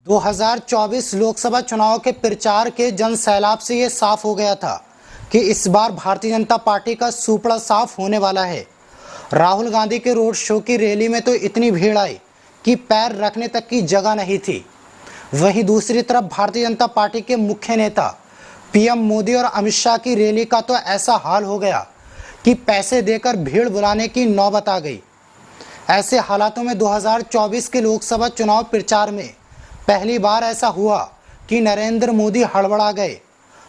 2024 लोकसभा चुनाव के प्रचार के जन सैलाब से ये साफ हो गया था कि इस बार भारतीय जनता पार्टी का सुपड़ा साफ होने वाला है। राहुल गांधी के रोड शो की रैली में तो इतनी भीड़ आई कि पैर रखने तक की जगह नहीं थी। वहीं दूसरी तरफ भारतीय जनता पार्टी के मुख्य नेता पीएम मोदी और अमित शाह की रैली का तो ऐसा हाल हो गया कि पैसे देकर भीड़ बुलाने की नौबत आ गई। ऐसे हालातों में 2024 के लोकसभा चुनाव प्रचार में पहली बार ऐसा हुआ कि नरेंद्र मोदी हड़बड़ा गए,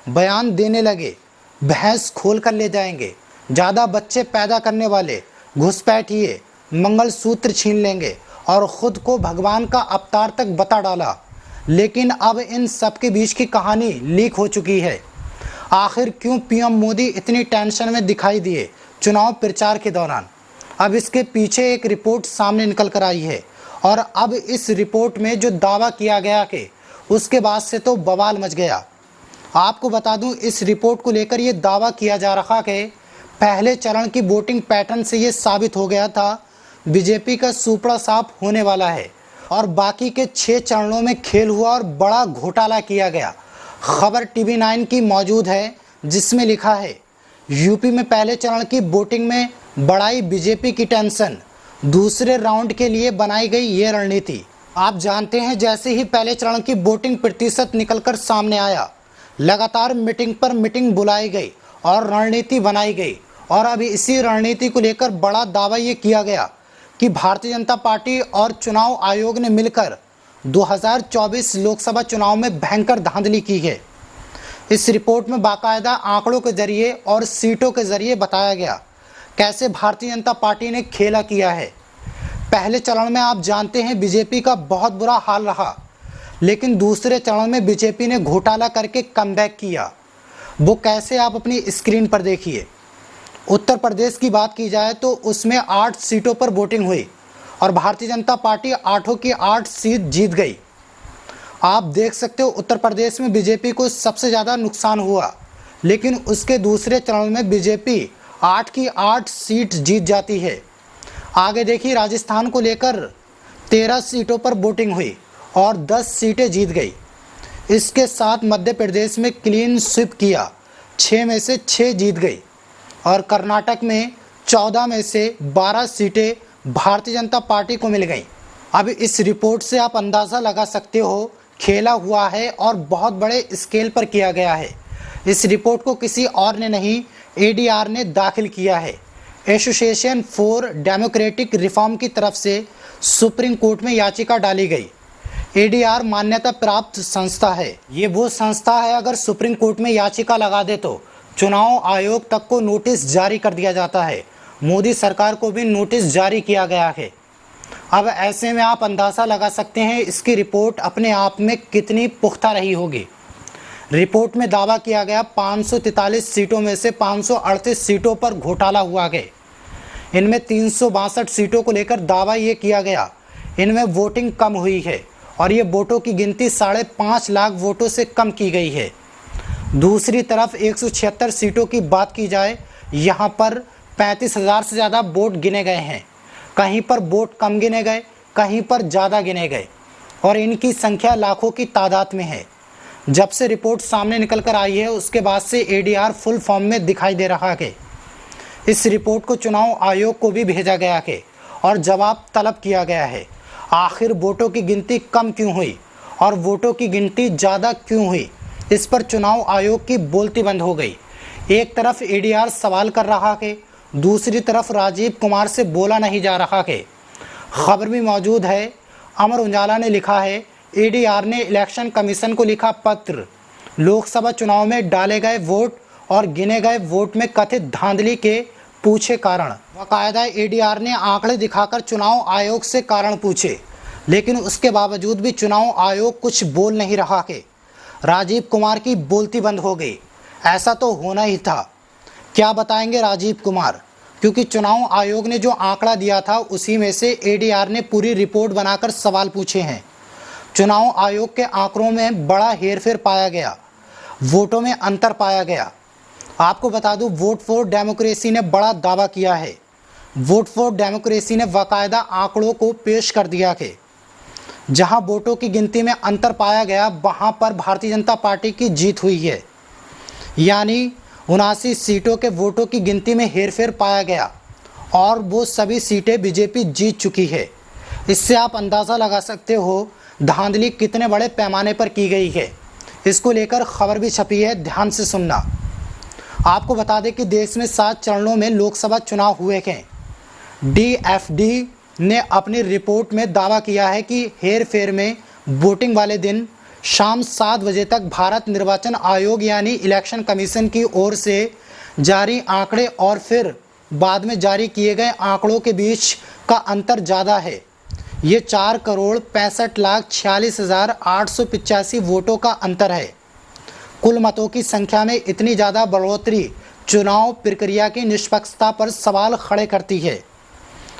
बयान देने लगे, भैंस खोल कर ले जाएंगे, ज़्यादा बच्चे पैदा करने वाले, घुसपैठिए, मंगलसूत्र छीन लेंगे और ख़ुद को भगवान का अवतार तक बता डाला। लेकिन अब इन सब के बीच की कहानी लीक हो चुकी है। आखिर क्यों पीएम मोदी इतनी टेंशन में दिखाई दिए चुनाव प्रचार के दौरान? अब इसके पीछे एक रिपोर्ट सामने निकल कर आई है और अब इस रिपोर्ट में जो दावा किया गया कि उसके बाद से तो बवाल मच गया। आपको बता दूं, इस रिपोर्ट को लेकर ये दावा किया जा रहा कि पहले चरण की वोटिंग पैटर्न से ये साबित हो गया था बीजेपी का सुपड़ा साफ होने वाला है और बाकी के 6 चरणों में खेल हुआ और बड़ा घोटाला किया गया। खबर TV9 की मौजूद है जिसमें लिखा है, यूपी में पहले चरण की वोटिंग में बढ़ाई बीजेपी की टेंशन, दूसरे राउंड के लिए बनाई गई ये रणनीति। आप जानते हैं, जैसे ही पहले चरण की वोटिंग प्रतिशत निकलकर सामने आया, लगातार मीटिंग पर मीटिंग बुलाई गई और रणनीति बनाई गई और अभी इसी रणनीति को लेकर बड़ा दावा ये किया गया कि भारतीय जनता पार्टी और चुनाव आयोग ने मिलकर 2024 लोकसभा चुनाव में भयंकर धांधली की है। इस रिपोर्ट में बाकायदा आंकड़ों के जरिए और सीटों के जरिए बताया गया कैसे भारतीय जनता पार्टी ने खेला किया है। पहले चरण में आप जानते हैं बीजेपी का बहुत बुरा हाल रहा, लेकिन दूसरे चरण में बीजेपी ने घोटाला करके कमबैक किया। वो कैसे, आप अपनी स्क्रीन पर देखिए। उत्तर प्रदेश की बात की जाए तो उसमें 8 सीटों पर वोटिंग हुई और भारतीय जनता पार्टी 8 की 8 सीट जीत गई। आप देख सकते हो उत्तर प्रदेश में बीजेपी को सबसे ज़्यादा नुकसान हुआ, लेकिन उसके दूसरे चरण में बीजेपी 8 की 8 सीट जीत जाती है। आगे देखिए, राजस्थान को लेकर 13 सीटों पर वोटिंग हुई और 10 सीटें जीत गई। इसके साथ मध्य प्रदेश में क्लीन स्वीप किया, 6 में से 6 जीत गई और कर्नाटक में 14 में से 12 सीटें भारतीय जनता पार्टी को मिल गई। अब इस रिपोर्ट से आप अंदाज़ा लगा सकते हो खेला हुआ है और बहुत बड़े स्केल पर किया गया है। इस रिपोर्ट को किसी और ने नहीं, ADR ने दाखिल किया है। एसोसिएशन फॉर डेमोक्रेटिक रिफॉर्म की तरफ से सुप्रीम कोर्ट में याचिका डाली गई। ADR मान्यता प्राप्त संस्था है। ये वो संस्था है, अगर सुप्रीम कोर्ट में याचिका लगा दे तो चुनाव आयोग तक को नोटिस जारी कर दिया जाता है। मोदी सरकार को भी नोटिस जारी किया गया है। अब ऐसे में आप अंदाज़ा लगा सकते हैं इसकी रिपोर्ट अपने आप में कितनी पुख्ता रही होगी। रिपोर्ट में दावा किया गया 543 सीटों में से 538 सीटों पर घोटाला हुआ है। इनमें 362 सीटों को लेकर दावा ये किया गया इनमें वोटिंग कम हुई है और ये वोटों की गिनती 5.5 लाख वोटों से कम की गई है। दूसरी तरफ 176 सीटों की बात की जाए, यहाँ पर 35,000 से ज़्यादा वोट गिने गए हैं। कहीं पर वोट कम गिने गए, कहीं पर ज़्यादा गिने गए और इनकी संख्या लाखों की तादाद में है। जब से रिपोर्ट सामने निकल कर आई है उसके बाद से ADR फुल फॉर्म में दिखाई दे रहा है। इस रिपोर्ट को चुनाव आयोग को भी भेजा गया है और जवाब तलब किया गया है। आखिर वोटों की गिनती कम क्यों हुई और वोटों की गिनती ज़्यादा क्यों हुई, इस पर चुनाव आयोग की बोलती बंद हो गई। एक तरफ ADR सवाल कर रहा है, दूसरी तरफ राजीव कुमार से बोला नहीं जा रहा है। खबर भी मौजूद है, अमर उजाला ने लिखा है, ADR ने इलेक्शन कमीशन को लिखा पत्र, लोकसभा चुनाव में डाले गए वोट और गिने गए वोट में कथित धांधली के पूछे कारण। बाकायदा ADR ने आंकड़े दिखाकर चुनाव आयोग से कारण पूछे, लेकिन उसके बावजूद भी चुनाव आयोग कुछ बोल नहीं रहा है। राजीव कुमार की बोलती बंद हो गई। ऐसा तो होना ही था। क्या बताएंगे राजीव कुमार, क्योंकि चुनाव आयोग ने जो आंकड़ा दिया था उसी में से ADR ने पूरी रिपोर्ट बनाकर सवाल पूछे हैं। चुनाव आयोग के आंकड़ों में बड़ा हेरफेर पाया गया, वोटों में अंतर पाया गया। आपको बता दूं, वोट फॉर डेमोक्रेसी ने बड़ा दावा किया है। वोट फॉर डेमोक्रेसी ने बाकायदा आंकड़ों को पेश कर दिया है। जहां वोटों की गिनती में अंतर पाया गया वहां पर भारतीय जनता पार्टी की जीत हुई है, यानी 79 सीटों के वोटों की गिनती में हेरफेर पाया गया और वो सभी सीटें बीजेपी जीत चुकी है। इससे आप अंदाज़ा लगा सकते हो धांधली कितने बड़े पैमाने पर की गई है। इसको लेकर खबर भी छपी है, ध्यान से सुनना। आपको बता दें कि देश में 7 चरणों में लोकसभा चुनाव हुए हैं। DFD ने अपनी रिपोर्ट में दावा किया है कि हेरफेर में वोटिंग वाले दिन शाम 7 बजे तक भारत निर्वाचन आयोग यानी इलेक्शन कमीशन की ओर से जारी आंकड़े और फिर बाद में जारी किए गए आंकड़ों के बीच का अंतर ज़्यादा है। ये 4,65,46,885 वोटों का अंतर है। कुल मतों की संख्या में इतनी ज़्यादा बढ़ोतरी चुनाव प्रक्रिया की निष्पक्षता पर सवाल खड़े करती है।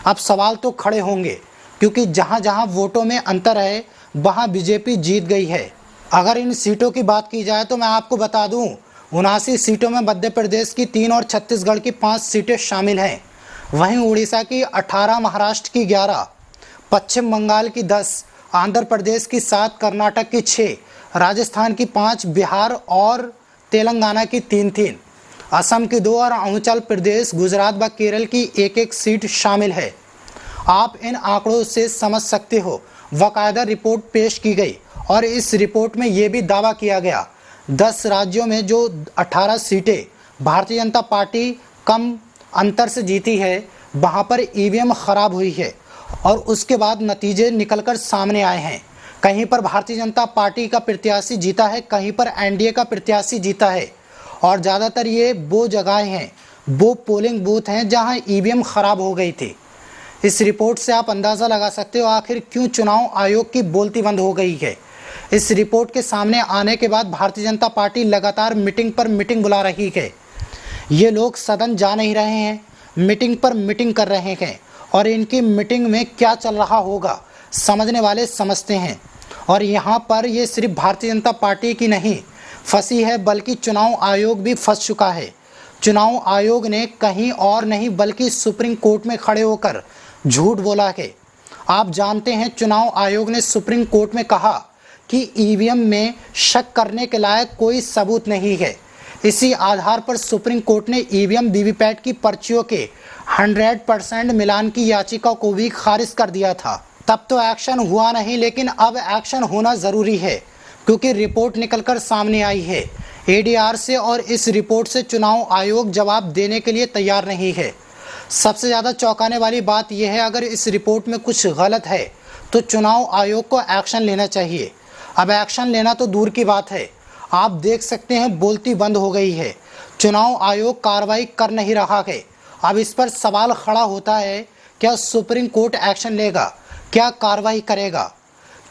अब सवाल तो खड़े होंगे क्योंकि जहां जहां वोटों में अंतर है वहां बीजेपी जीत गई है। अगर इन सीटों की बात की जाए तो मैं आपको बता दूं 79 सीटों में मध्य प्रदेश की 3 और छत्तीसगढ़ की 5 सीटें शामिल हैं। वहीं उड़ीसा की 18, महाराष्ट्र की 11, पश्चिम बंगाल की 10, आंध्र प्रदेश की 7, कर्नाटक की 6, राजस्थान की 5, बिहार और तेलंगाना की 3, असम की 2 और अरुणाचल प्रदेश, गुजरात व केरल की 1 सीट शामिल है। आप इन आंकड़ों से समझ सकते हो बाकायदा रिपोर्ट पेश की गई और इस रिपोर्ट में ये भी दावा किया गया 10 राज्यों में जो 18 सीटें भारतीय जनता पार्टी कम अंतर से जीती है वहाँ पर EVM खराब हुई है और उसके बाद नतीजे निकलकर सामने आए हैं। कहीं पर भारतीय जनता पार्टी का प्रत्याशी जीता है, कहीं पर NDA का प्रत्याशी जीता है और ज़्यादातर ये वो जगहें हैं, वो पोलिंग बूथ हैं जहां EVM खराब हो गई थी। इस रिपोर्ट से आप अंदाज़ा लगा सकते हो आखिर क्यों चुनाव आयोग की बोलती बंद हो गई है। इस रिपोर्ट के सामने आने के बाद भारतीय जनता पार्टी लगातार मीटिंग पर मीटिंग बुला रही है। ये लोग सदन जा नहीं रहे हैं, मीटिंग पर मीटिंग कर रहे हैं और इनकी मीटिंग में क्या चल रहा होगा समझने वाले समझते हैं। और यहाँ पर ये सिर्फ भारतीय जनता पार्टी की नहीं फंसी है बल्कि चुनाव आयोग भी फंस चुका है। चुनाव आयोग ने कहीं और नहीं बल्कि सुप्रीम कोर्ट में खड़े होकर झूठ बोला है। आप जानते हैं चुनाव आयोग ने सुप्रीम कोर्ट में कहा कि EVM में शक करने के लायक कोई सबूत नहीं है। इसी आधार पर सुप्रीम कोर्ट ने EVM वीवीपैट की पर्चियों के 100% मिलान की याचिका को भी खारिज कर दिया था। तब तो एक्शन हुआ नहीं, लेकिन अब एक्शन होना ज़रूरी है क्योंकि रिपोर्ट निकलकर सामने आई है ADR से और इस रिपोर्ट से चुनाव आयोग जवाब देने के लिए तैयार नहीं है। सबसे ज़्यादा चौंकाने वाली बात यह है अगर इस रिपोर्ट में कुछ गलत है तो चुनाव आयोग को एक्शन लेना चाहिए। अब एक्शन लेना तो दूर की बात है, आप देख सकते हैं बोलती बंद हो गई है। चुनाव आयोग कार्रवाई कर नहीं रहा है। अब इस पर सवाल खड़ा होता है क्या सुप्रीम कोर्ट एक्शन लेगा, क्या कार्रवाई करेगा,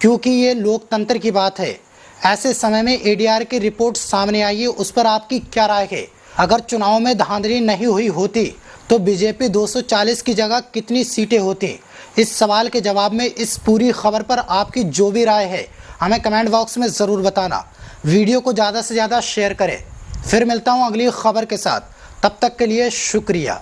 क्योंकि ये लोकतंत्र की बात है। ऐसे समय में ADR की रिपोर्ट सामने आई है, उस पर आपकी क्या राय है? अगर चुनाव में धांधली नहीं हुई होती तो बीजेपी 240 की जगह कितनी सीटें होती? इस सवाल के जवाब में इस पूरी खबर पर आपकी जो भी राय है हमें कमेंट बॉक्स में ज़रूर बताना। वीडियो को ज़्यादा से ज़्यादा शेयर करें। फिर मिलता हूँ अगली खबर के साथ, तब तक के लिए शुक्रिया।